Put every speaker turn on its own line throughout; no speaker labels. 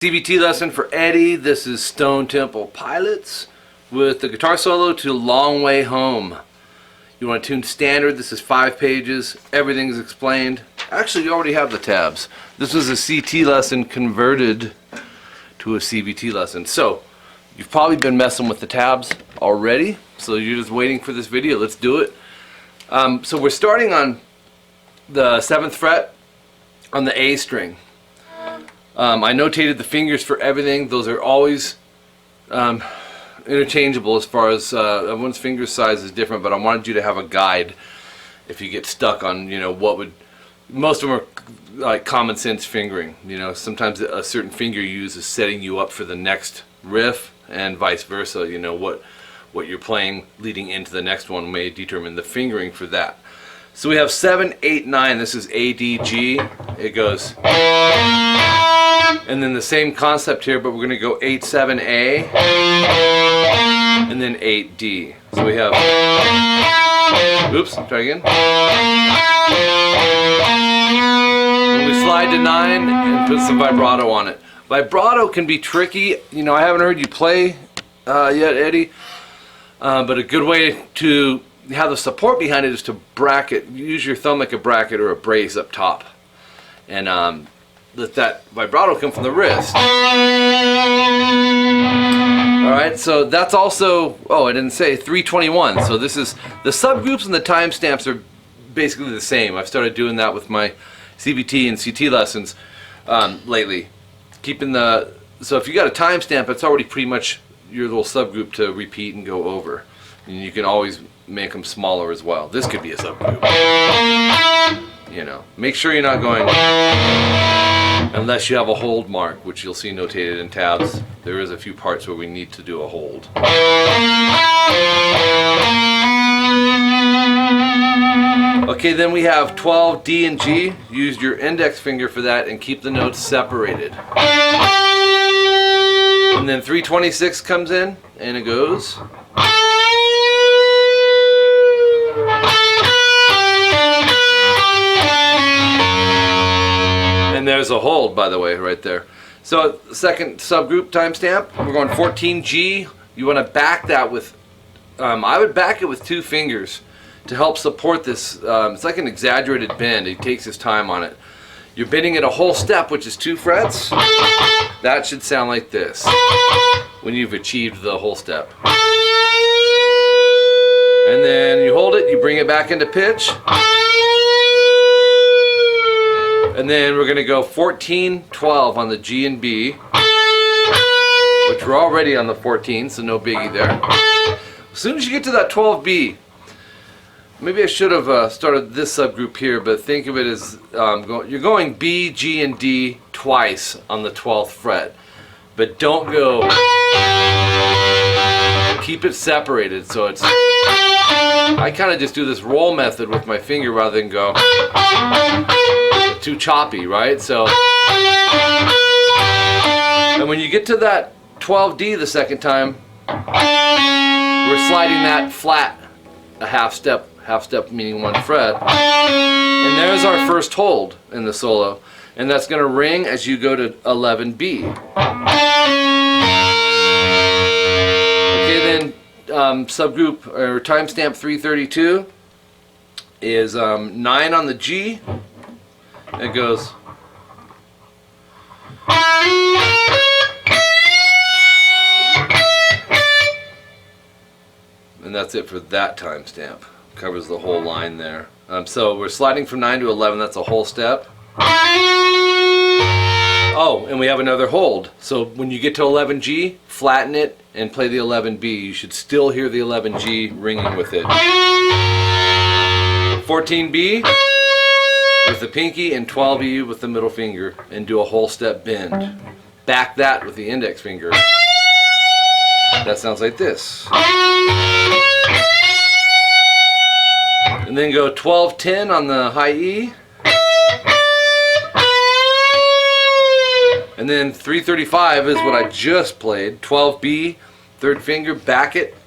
CVT lesson for Eddie. This is Stone Temple Pilots with the guitar solo to Long Way Home. You want to tune standard. This is 5 pages. Everything's explained. Actually, you already have the tabs. This was a CT lesson converted to a CVT lesson. So, you've probably been messing with the tabs already. So you're just waiting for this video. Let's do it. So we're starting on the 7th fret on the A string. I notated the fingers for everything. Those are always interchangeable as far as everyone's finger size is different, but I wanted you to have a guide if you get stuck on, you know, what would, most of them are like common sense fingering. You know, sometimes a certain finger you use is setting you up for the next riff and vice versa. You know, what you're playing leading into the next one may determine the fingering for that. So we have 7, 8, 9. This is A, D, G. It goes. And then the same concept here, but we're going to go 8, 7, A, and then 8, D. So we have, oops, try again. When we slide to 9 and put some vibrato on it. Vibrato can be tricky. You know, I haven't heard you play yet, Eddie, but a good way to have the support behind it is to bracket, use your thumb like a bracket or a brace up top. And let that vibrato come from the wrist. Alright, so that's also, oh, I didn't say 321. So this is, the subgroups and the timestamps are basically the same. I've started doing that with my CVT and CT lessons lately. Keeping the, so if you got a timestamp, it's already pretty much your little subgroup to repeat and go over. And you can always make them smaller as well. This could be a subgroup. You know, make sure you're not going unless you have a hold mark, which you'll see notated in tabs. There is a few parts where we need to do a hold. Okay, then we have 12, D and G. Use your index finger for that and keep the notes separated. And then 326 comes in and it goes. And there's a hold, by the way, right there. So, second subgroup timestamp, we're going 14G. You want to back that with, I would back it with 2 fingers to help support this. It's like an exaggerated bend. He takes his time on it. You're bending it a whole step, which is 2 frets. That should sound like this when you've achieved the whole step. And then you hold it, you bring it back into pitch. And then we're going to go 14, 12 on the G and B, which we're already on the 14, so no biggie there. As soon as you get to that 12B, maybe I should have started this subgroup here, but think of it as you're going B, G, and D twice on the 12th fret. But don't go, keep it separated so it's, I kind of just do this roll method with my finger rather than go too choppy, right? So, and when you get to that 12D the second time, we're sliding that flat a half step meaning 1 fret, and there's our first hold in the solo, and that's going to ring as you go to 11B. Okay, then subgroup or timestamp 332 is 9 on the G. It goes. And that's it for that timestamp. Covers the whole line there. So we're sliding from 9 to 11. That's a whole step. Oh, and we have another hold. So when you get to 11G, flatten it and play the 11B. You should still hear the 11G ringing with it. 14B with the pinky and 12E with the middle finger, and do a whole step bend. Back that with the index finger. That sounds like this. And then go 12, 10 on the high E. And then 335 is what I just played. 12B, 3rd finger, back it,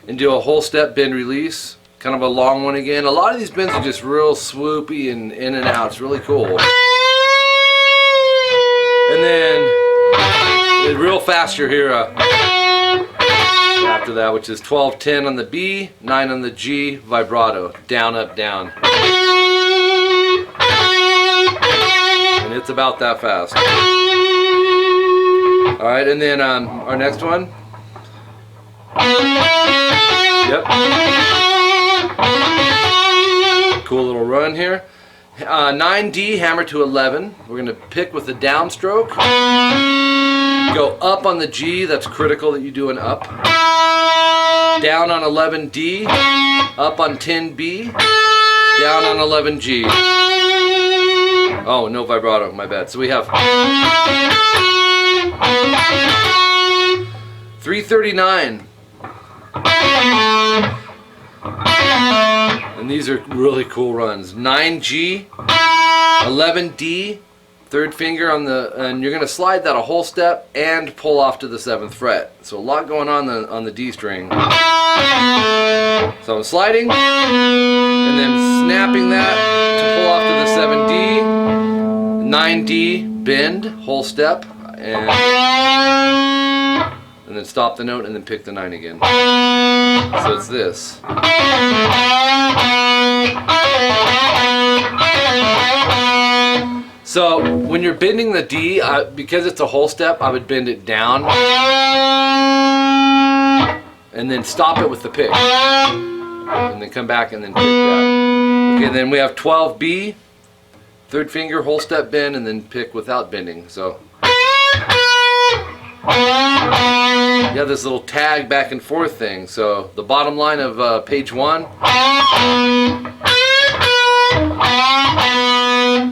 and do a whole step bend release. Kind of a long one again. A lot of these bends are just real swoopy and in and out. It's really cool. And then real fast you'll hear after that, which is 12-10 on the B, 9 on the G, vibrato, down, up, down. And it's about that fast. Alright, and then our next one. Yep. Cool little run here. 9D, hammer to 11. We're going to pick with the downstroke. Go up on the G, that's critical that you do an up. Down on 11D, up on 10B, down on 11G. Oh, no vibrato, my bad. So we have 339. And these are really cool runs. 9G, 11D, third finger on the, and you're going to slide that a whole step and pull off to the 7th fret. So a lot going on the D string. So I'm sliding and then snapping that to pull off to the 7D, 9D, bend, whole step, and then stop the note and then pick the 9 again. So it's this. So when you're bending the D, because it's a whole step, I would bend it down and then stop it with the pick. And then come back and then pick that. Okay, then we have 12B, third finger, whole step bend, and then pick without bending. So you have this little tag back and forth thing. So the bottom line of page 1.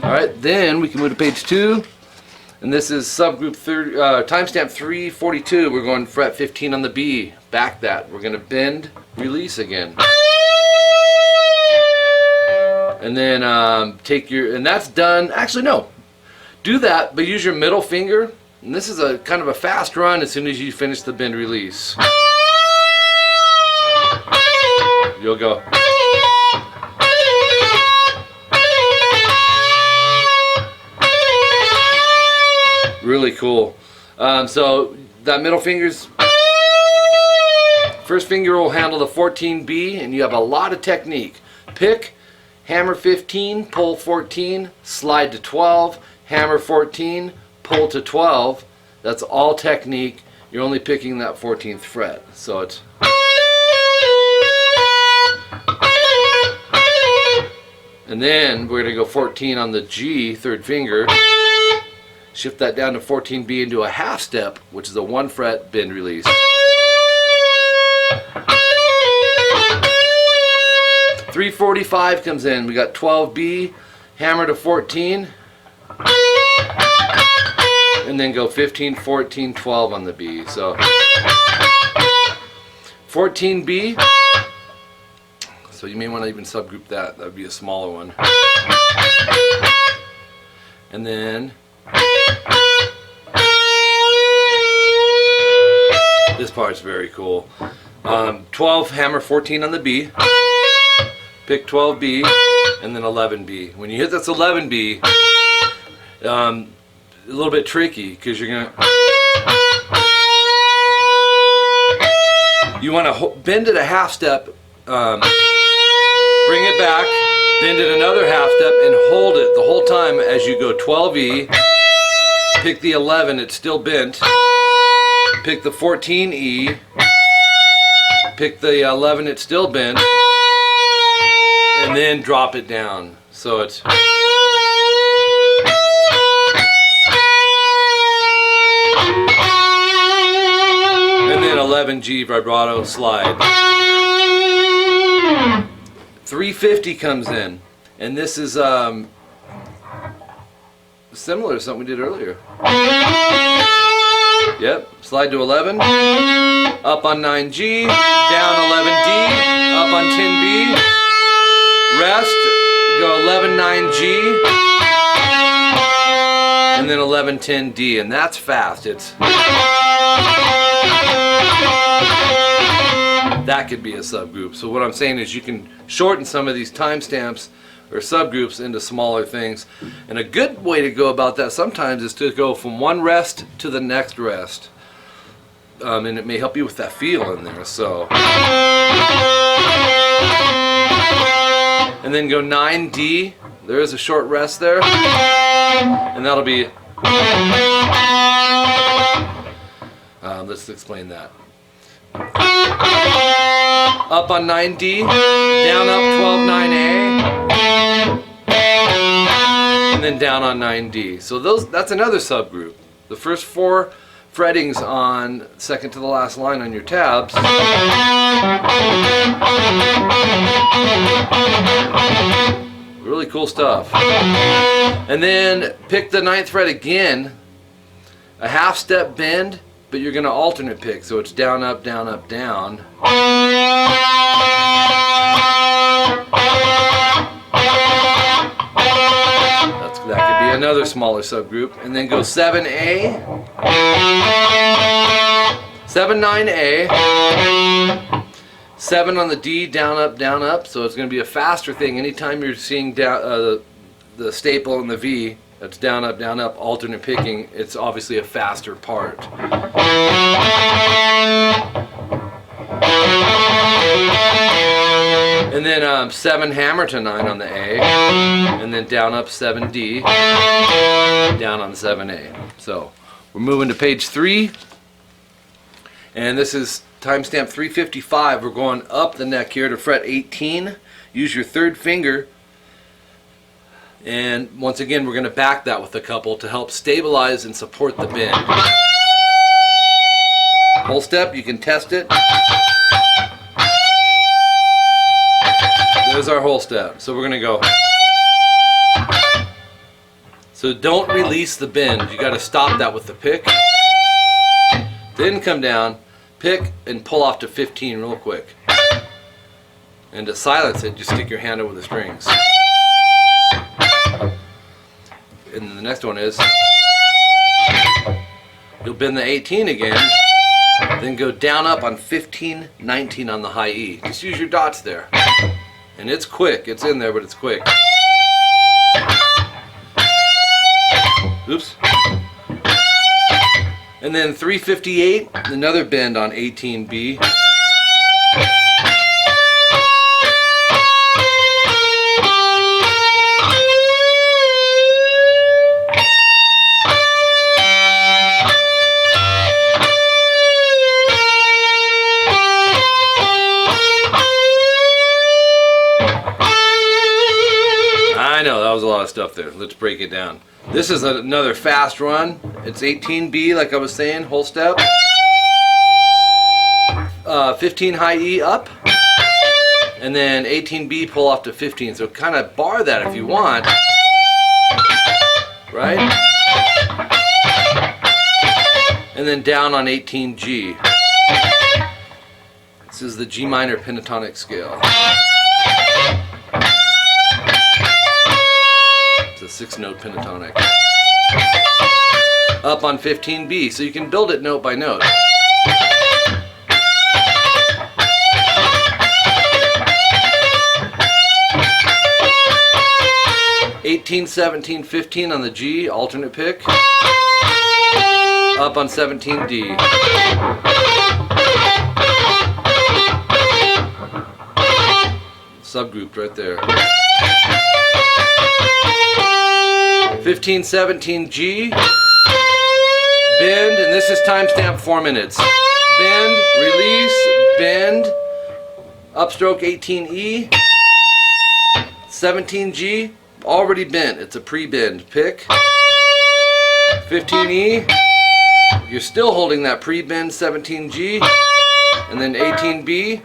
Alright, then we can move to page 2. And this is subgroup timestamp 342. We're going fret 15 on the B. Back that. We're going to bend, release again. And then take your, and that's done. Actually, no. Do that, but use your middle finger. And this is a kind of a fast run as soon as you finish the bend release. You'll go. Really cool. So that middle finger's, first finger will handle the 14B, and you have a lot of technique. Pick, hammer 15, pull 14, slide to 12, hammer 14, pull to 12. That's all technique. You're only picking that 14th fret. So it's, and then we're going to go 14 on the G, third finger. Shift that down to 14B and do a half step, which is a 1 fret bend release. .345 comes in. We got 12B, hammer to 14, and then go 15, 14, 12 on the B. So 14B. So you may want to even subgroup that. That would be a smaller one. And then this part's very cool. 12, hammer 14 on the B, pick 12B, and then 11B. When you hit this 11B, a little bit tricky because you're gonna, you want to bend it a half step, bring it back, bend it another half step, and hold it the whole time as you go 12E. Pick the 11, it's still bent. Pick the 14E, pick the 11, it's still bent, and then drop it down. So it's, and then 11G vibrato slide. 350 comes in, and this is similar to something we did earlier. Yep, slide to 11, up on 9G, down 11D, up on 10B, rest, go 11, 9G, and then 11, 10D, and that's fast. It's, that could be a subgroup. So what I'm saying is you can shorten some of these timestamps or subgroups into smaller things. And a good way to go about that sometimes is to go from one rest to the next rest. And it may help you with that feel in there. So, and then go 9D. There is a short rest there, and that'll be. Let's explain that. Up on 9D, down up 12 9A, and then down on 9D. So that's another subgroup. The first 4 frettings on second to the last line on your tabs. Really cool stuff. And then pick the 9th fret again, a half step bend, but you're going to alternate pick, so it's down, up, down, up, down. That could be another smaller subgroup. And then go 7A, 7 9A, 7 on the D, down, up. So it's going to be a faster thing. Anytime you're seeing down, the staple and the V, that's down, up, alternate picking, it's obviously a faster part. And then 7 hammer to 9 on the A, and then down, up 7D, down on 7A. So we're moving to page 3, and this is timestamp 355. We're going up the neck here to fret 18. Use your 3rd finger, and once again we're going to back that with a couple to help stabilize and support the bend. Whole step, you can test it. There's our whole step. So we're going to go. So don't release the bend. You got to stop that with the pick. Then come down, pick, and pull off to 15 real quick. And to silence it, just stick your hand over the strings. And then the next one is, you'll bend the 18 again, then go down, up on 15, 19 on the high E. Just use your dots there. And it's quick. It's in there, but it's quick. Oops. And then 358, another bend on 18B. I know, that was a lot of stuff there. Let's break it down. This is another fast run. It's 18B, like I was saying, whole step. 15 high E up. And then 18B, pull off to 15. So kind of bar that if you want. Right? And then down on 18G. This is the G minor pentatonic scale. It's a 6-note pentatonic. Up on 15B, so you can build it note by note. (18, 17, 15) on the G, alternate pick. Up on 17D. Subgrouped right there. 15, 17 G, bend, and this is timestamp 4 minutes. Bend, release, bend, upstroke 18E, 17 G, already bent, it's a pre-bend. Pick, 15E, you're still holding that pre-bend 17 G, and then 18B,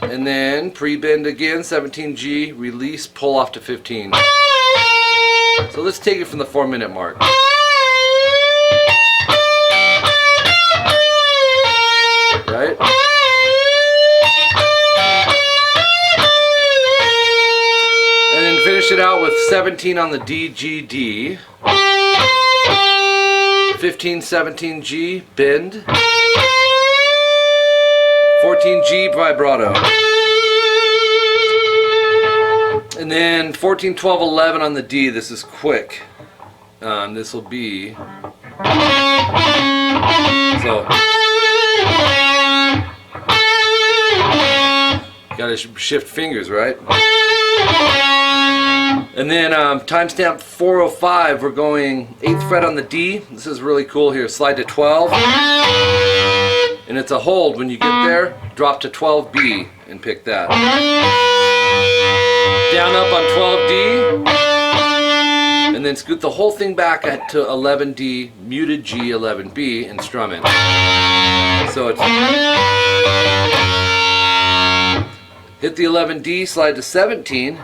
and then pre-bend again 17 G, release, pull off to 15. So let's take it from the 4-minute mark. Right? And then finish it out with 17 on the D, G, D. 15, 17 G, bend. 14 G, vibrato. And then 14, 12, 11 on the D. This is quick. This will be so. Gotta shift fingers, right? And then timestamp 405, we're going 8th fret on the D. This is really cool here. Slide to 12. And it's a hold. When you get there, drop to 12B and pick that. Down up on 12D. And then scoot the whole thing back to 11D, muted G, 11B, and strum it. So it's... Hit the 11D, slide to 17.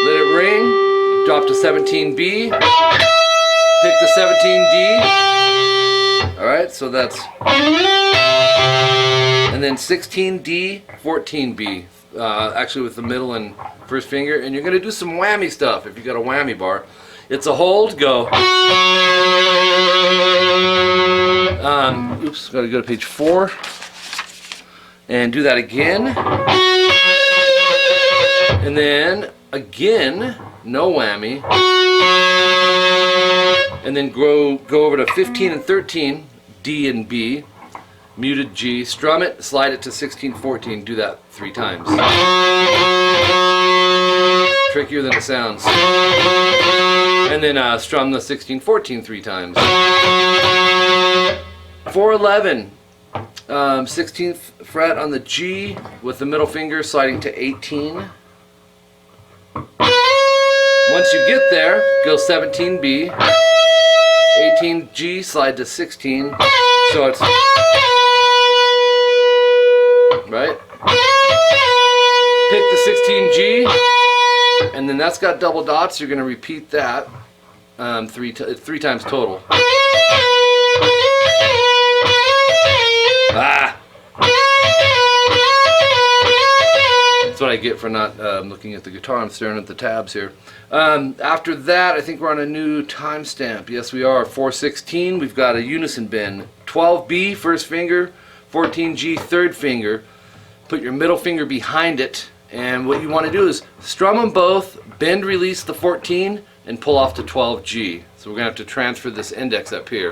Let it ring, drop to 17B, pick the 17D, alright, so that's, and then 16D, 14B, actually with the middle and first finger, and you're going to do some whammy stuff if you got a whammy bar. It's a hold, go, oops, got to go to page 4, and do that again, and then again, no whammy, and then go over to 15 and 13, D and B, muted G, strum it, slide it to 16, 14, do that 3 times. Trickier than it sounds. And then strum the 16, 14 3 times. 411, 16th fret on the G with the middle finger sliding to 18. Once you get there, go 17B, 18G, slide to 16, so it's, right? Pick the 16G, and then that's got double dots, you're going to repeat that 3 times total. Ah! That's what I get for not looking at the guitar. I'm staring at the tabs here. After that, I think we're on a new timestamp. Yes, we are. 416. We've got a unison bend. 12B, first finger. 14G, third finger. Put your middle finger behind it. And what you want to do is strum them both, bend, release the 14, and pull off to 12G. So we're going to have to transfer this index up here.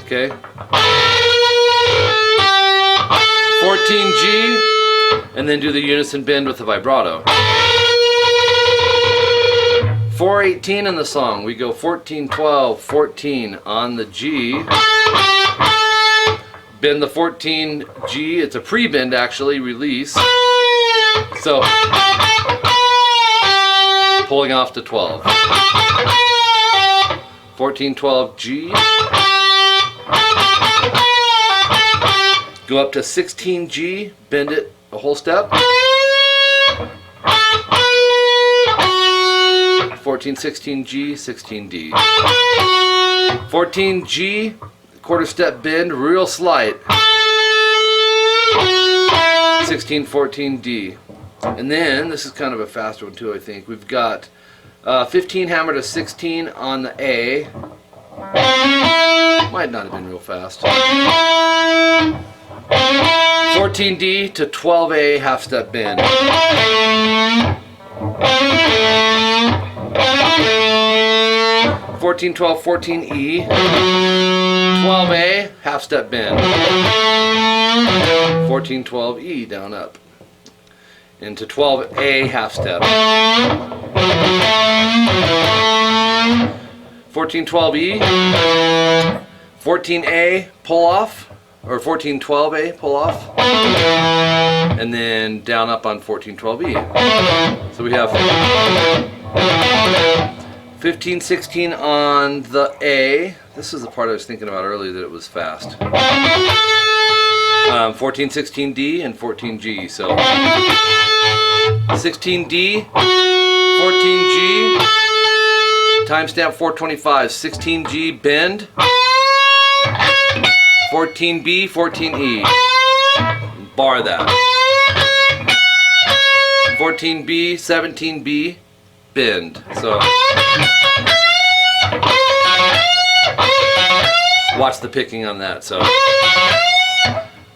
Okay. 14G, and then do the unison bend with the vibrato. 418 in the song, we go 14, 12, 14 on the G. Bend the 14G, it's a pre-bend actually, release. So, pulling off to 12. 14, 12, G. Go up to 16G, bend it a whole step. 14, 16G, 16D. 14G, quarter step bend, real slight. 16, 14D. And then, this is kind of a fast one too, I think. We've got 15 hammer to 16 on the A. Might not have been real fast. 14D to 12A, half step bend. 14, 12, 14E. 12A, half step bend. 14, 12E, down up. Into 12A, half step. 14, 12E. 14A, pull off. Or 14, 12A, pull off. And then down up on 14, 12E. So we have 15, 16 on the A. This is the part I was thinking about earlier that it was fast. 14, 16D and 14G. So 16D, 14G, timestamp 425, 16G bend, 14B, 14E, bar that. 14B, 17B, bend. So watch the picking on that. So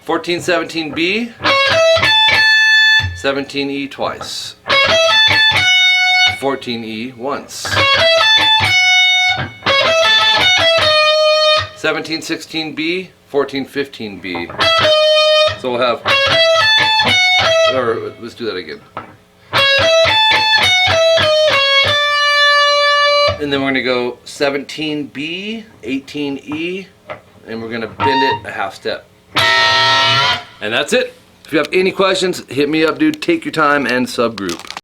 14, 17B, 17E twice. 14E once. 17, 16B, 14, 15B. So we'll have, or let's do that again. And then we're going to go 17B, 18E, and we're going to bend it a half step. And that's it. If you have any questions, hit me up, dude. Take your time and subgroup.